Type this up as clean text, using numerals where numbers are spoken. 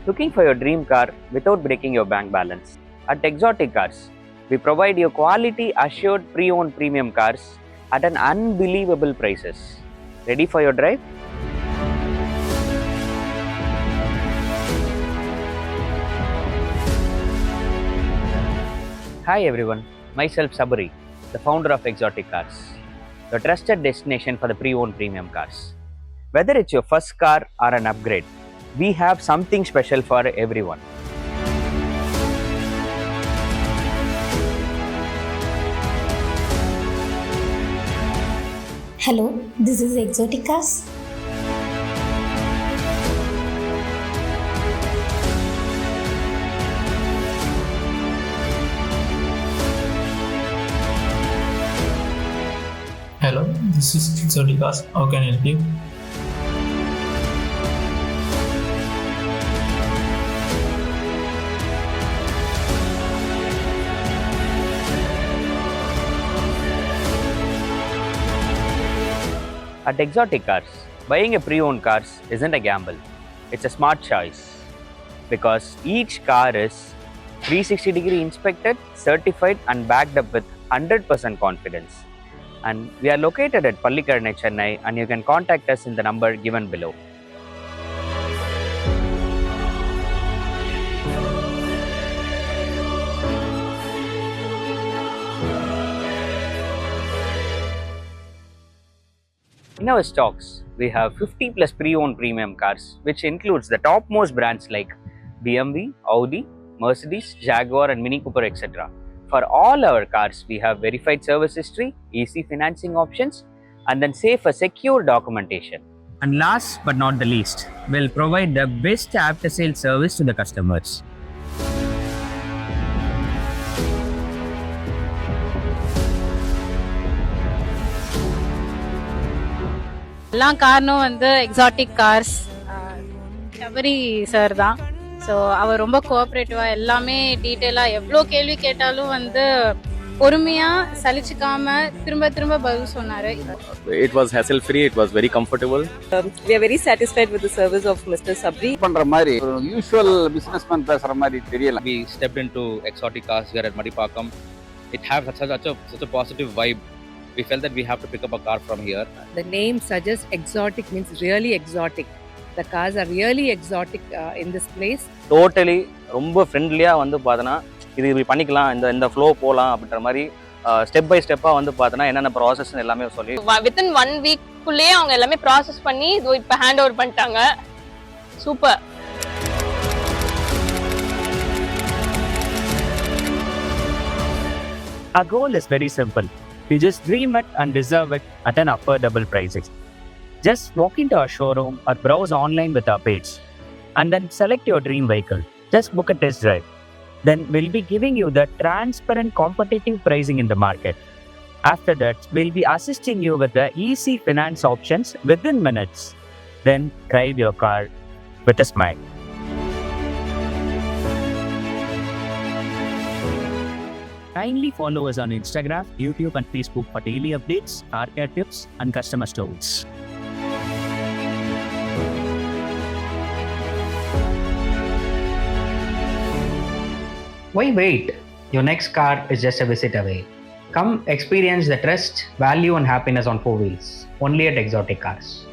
Looking for your dream car without breaking your bank balance? At Exotic Cars, we provide you quality assured pre-owned premium cars at an unbelievable prices. Ready for your drive? Hi everyone, myself Sabari, the founder of Exotic Cars, your trusted destination for the pre-owned premium cars. Whether it's your first car or an upgrade, we have something special for everyone. Hello, this is Exotic Cars. Hello, this is Exotic Cars. How can I help you? At Exotic Cars, buying a pre-owned car isn't a gamble. It's a smart choice because each car is 360-degree inspected, certified and backed up with 100% confidence. And we are located at Pallikkarnai, Chennai, and you can contact us in the number given below. In our stocks, we have 50 plus pre-owned premium cars, which includes the topmost brands like BMW, Audi, Mercedes, Jaguar and Mini Cooper, etc. For all our cars, we have verified service history, easy financing options, and then safe and secure documentation. And last but not the least, we'll provide the best after-sales service to the customers. எல்லாம் காரணம் வந்து exotic cars Sabari sir தான். So அவர் ரொம்ப கோஆப்ரேட்டிவாக எல்லாமே டீட்டெயிலாக எவ்வளோ கேள்வி கேட்டாலும் வந்து பொறுமையாக சலிச்சுக்காம திரும்ப திரும்ப பதில் சொன்னார். It was hassle free, it was very comfortable. We are very satisfied with the service of Mr. Sabri. பண்ற மாதிரி யூசுவல் பிசினஸ்மேன் பேசுற மாதிரி தெரியல. We stepped into Exotic Cars here at Madipakkam. It has such a positive vibe. We felt that we have to pick up a car from here. The name suggests exotic means really exotic. The cars are really exotic in this place. Totally ரொம்ப ஃப்ரெண்ட்லியாக வந்து பார்த்தோன்னா இது இப்படி பண்ணிக்கலாம், இந்த flow போகலாம் அப்படின்ற மாதிரி ஸ்டெப் பை ஸ்டெப்பாக வந்து பார்த்தோன்னா என்னென்ன ப்ராசஸ்ன்னு எல்லாமே சொல்லி வித்தின் 1 வீக்குள்ளேயே அவங்க எல்லாமே ப்ராசஸ் பண்ணி இப்போ ஹேண்ட் ஓவர் பண்ணிட்டாங்க. Super. Our goal is very simple. We just dream it and deserve it at an affordable prices. Just walk into our showroom or browse online with our page and then select your dream vehicle. Just book a test drive. Then we'll be giving you the transparent competitive pricing in the market. After that, we'll be assisting you with the easy finance options within minutes. Then drive your car with a smile. Kindly follow us on Instagram, YouTube and Facebook for daily updates, car care tips and customer stories. Why wait? Your next car is just a visit away. Come experience the trust, value and happiness on 4 wheels. Only at Exotic Cars.